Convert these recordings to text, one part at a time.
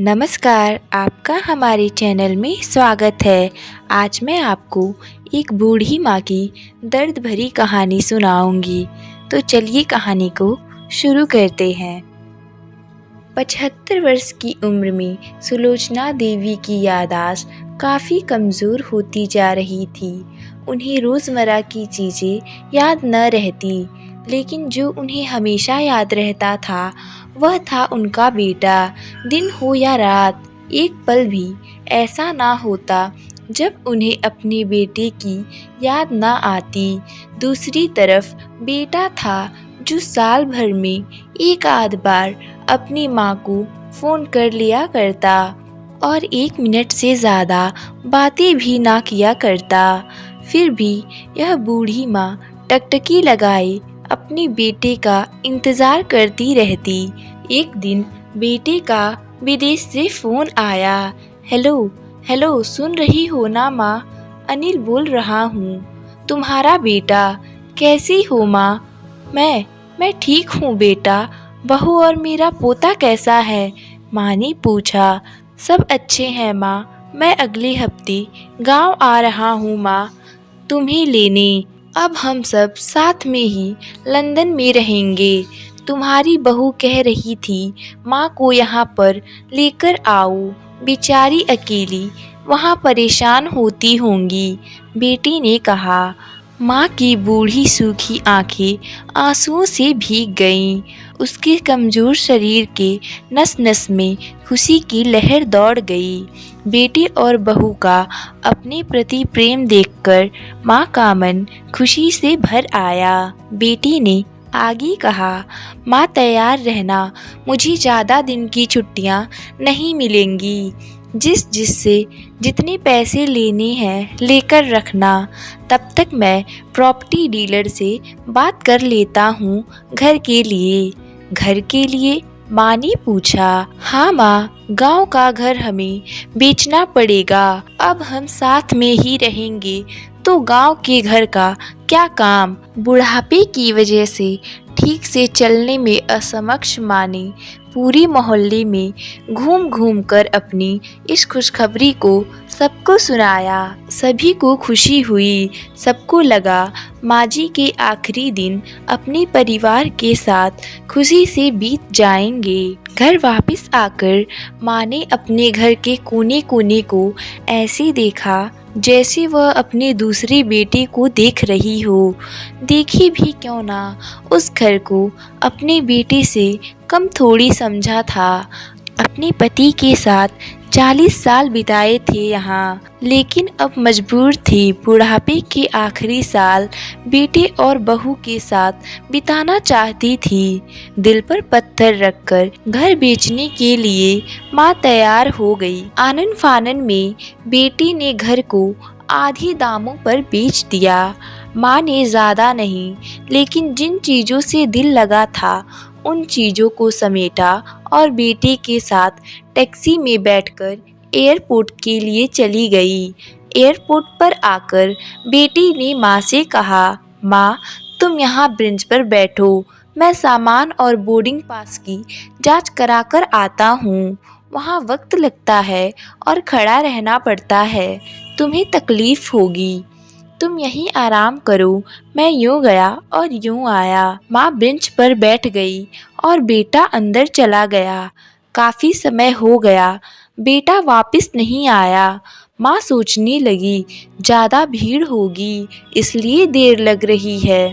नमस्कार, आपका हमारे चैनल में स्वागत है। आज मैं आपको एक बूढ़ी माँ की दर्द भरी कहानी सुनाऊंगी। तो चलिए कहानी को शुरू करते हैं। 75 वर्ष की उम्र में सुलोचना देवी की याददाश्त काफ़ी कमज़ोर होती जा रही थी। उन्हें रोज़मर्रा की चीज़ें याद न रहती, लेकिन जो उन्हें हमेशा याद रहता था वह था उनका बेटा। दिन हो या रात, एक पल भी ऐसा ना होता जब उन्हें अपने बेटे की याद ना आती। दूसरी तरफ बेटा था जो साल भर में एक आध बार अपनी माँ को फ़ोन कर लिया करता और 1 मिनट से ज़्यादा बातें भी ना किया करता। फिर भी यह बूढ़ी माँ टकटकी लगाए अपने बेटे का इंतज़ार करती रहती। एक दिन बेटे का विदेश से फ़ोन आया। हेलो हेलो, सुन रही हो ना माँ? अनिल बोल रहा हूँ। तुम्हारा बेटा। कैसी हो माँ? मैं ठीक हूँ बेटा। बहू और मेरा पोता कैसा है? माँ ने पूछा। सब अच्छे हैं माँ। मैं अगले हफ्ते गांव आ रहा हूँ माँ, तुम्हें लेने। अब हम सब साथ में ही लंदन में रहेंगे। तुम्हारी बहू कह रही थी माँ को यहाँ पर लेकर आओ, बेचारी अकेली वहाँ परेशान होती होंगी, बेटी ने कहा। माँ की बूढ़ी सूखी आंखें आंसुओं से भीग गईं। उसके कमज़ोर शरीर के नस नस में खुशी की लहर दौड़ गई। बेटे और बहू का अपने प्रति प्रेम देखकर माँ का मन खुशी से भर आया। बेटी ने आगे कहा, माँ तैयार रहना, मुझे ज़्यादा दिन की छुट्टियाँ नहीं मिलेंगी। जिससे जितने पैसे लेने हैं लेकर रखना। तब तक मैं प्रॉपर्टी डीलर से बात कर लेता हूँ घर के लिए। घर के लिए? माँ ने पूछा। हाँ माँ, गांव का घर हमें बेचना पड़ेगा। अब हम साथ में ही रहेंगे तो गांव के घर का क्या काम? बुढ़ापे की वजह से ठीक से चलने में असमक्ष माँ ने पूरे मोहल्ले में घूम घूम कर अपनी इस खुशखबरी को सबको सुनाया। सभी को खुशी हुई। सबको लगा माँ जी के आखिरी दिन अपने परिवार के साथ खुशी से बीत जाएंगे। घर वापस आकर माँ ने अपने घर के कोने कोने को ऐसे देखा जैसे वह अपने दूसरे बेटे को देख रही हो। देखी भी क्यों ना, उस घर को अपने बेटे से कम थोड़ी समझा था। अपने पति के साथ 40 साल बिताए थे यहाँ, लेकिन अब मजबूर थी बुढ़ापे के आखिरी साल बेटे और बहू के साथ बिताना चाहती थी। दिल पर पत्थर रखकर घर बेचने के लिए माँ तैयार हो गई। आनन फानन में बेटी ने घर को आधे दामों पर बेच दिया। माँ ने ज़्यादा नहीं, लेकिन जिन चीज़ों से दिल लगा था उन चीज़ों को समेटा और बेटे के साथ टैक्सी में बैठकर एयरपोर्ट के लिए चली गई। एयरपोर्ट पर आकर बेटी ने माँ से कहा, माँ तुम यहाँ बेंच पर बैठो, मैं सामान और बोर्डिंग पास की जांच कराकर आता हूँ। वहाँ वक्त लगता है और खड़ा रहना पड़ता है, तुम्हें तकलीफ होगी। तुम यहीं आराम करो। मैं यूँ गया और यूँ आया। माँ बेंच पर बैठ गई और बेटा अंदर चला गया। काफ़ी समय हो गया, बेटा वापस नहीं आया। माँ सोचने लगी, ज़्यादा भीड़ होगी इसलिए देर लग रही है।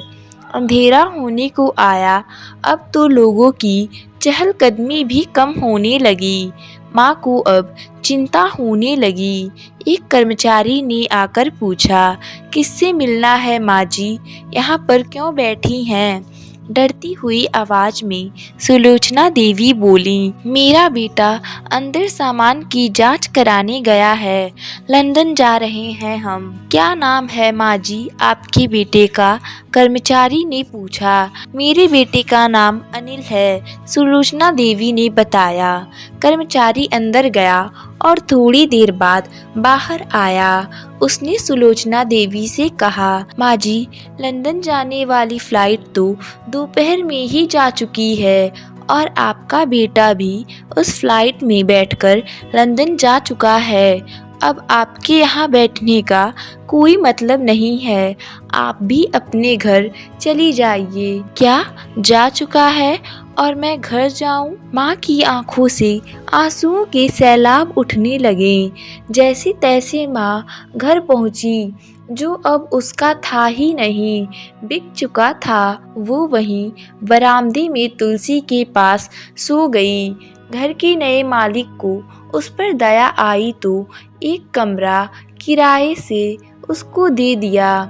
अंधेरा होने को आया। अब तो लोगों की चहलकदमी भी कम होने लगी। माँ को अब चिंता होने लगी। एक कर्मचारी ने आकर पूछा, किससे मिलना है माँ जी? यहाँ पर क्यों बैठी हैं? डरती हुई आवाज़ में सुलोचना देवी बोली, मेरा बेटा अंदर सामान की जांच कराने गया है, लंदन जा रहे हैं हम। क्या नाम है माँ जी आपके बेटे का? कर्मचारी ने पूछा। मेरे बेटे का नाम अनिल है, सुलोचना देवी ने बताया। कर्मचारी अंदर गया और थोड़ी देर बाद बाहर आया। उसने सुलोचना देवी से कहा, माँ जी लंदन जाने वाली फ़्लाइट तो दोपहर में ही जा चुकी है और आपका बेटा भी उस फ्लाइट में बैठकर लंदन जा चुका है। अब आपके यहाँ बैठने का कोई मतलब नहीं है। आप भी अपने घर चली जाइए। क्या जा चुका है और मैं घर जाऊं? माँ की आंखों से आंसुओं के सैलाब उठने लगे। जैसे तैसे माँ घर पहुंची। जो अब उसका था ही नहीं, बिक चुका था। वो वहीं बरामदे में तुलसी के पास सो गई। घर के नए मालिक को उस पर दया आई तो एक कमरा किराए से उसको दे दिया।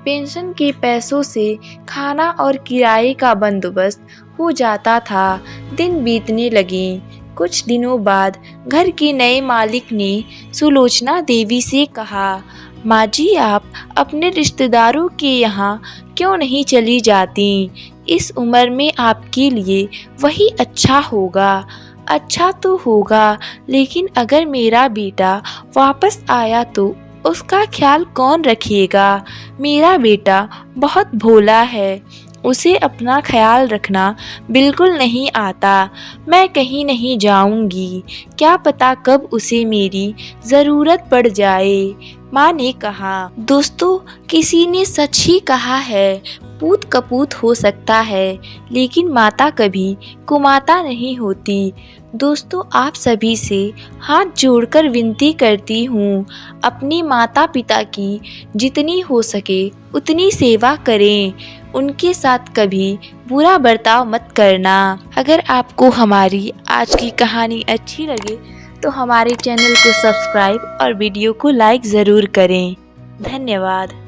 पेंशन के पैसों से खाना और किराए का बंदोबस्त हो जाता था। दिन बीतने लगे। कुछ दिनों बाद घर के नए मालिक ने सुलोचना देवी से कहा, माँ जी, आप अपने रिश्तेदारों के यहाँ क्यों नहीं चली जाती? इस उम्र में आपके लिए वही अच्छा होगा। अच्छा तो होगा, लेकिन अगर मेरा बेटा वापस आया तो उसका ख्याल कौन रखेगा? मेरा बेटा बहुत भोला है, उसे अपना ख्याल रखना बिल्कुल नहीं आता। मैं कहीं नहीं जाऊंगी, क्या पता कब उसे मेरी ज़रूरत पड़ जाए। माँ ने कहा। दोस्तों, किसी ने सच ही कहा है, पूत कपूत हो सकता है, लेकिन माता कभी कुमाता नहीं होती। दोस्तों, आप सभी से हाथ जोड़कर विनती करती हूँ, अपनी माता पिता की जितनी हो सके उतनी सेवा करें। उनके साथ कभी बुरा बर्ताव मत करना। अगर आपको हमारी आज की कहानी अच्छी लगे तो हमारे चैनल को सब्सक्राइब और वीडियो को लाइक ज़रूर करें। धन्यवाद।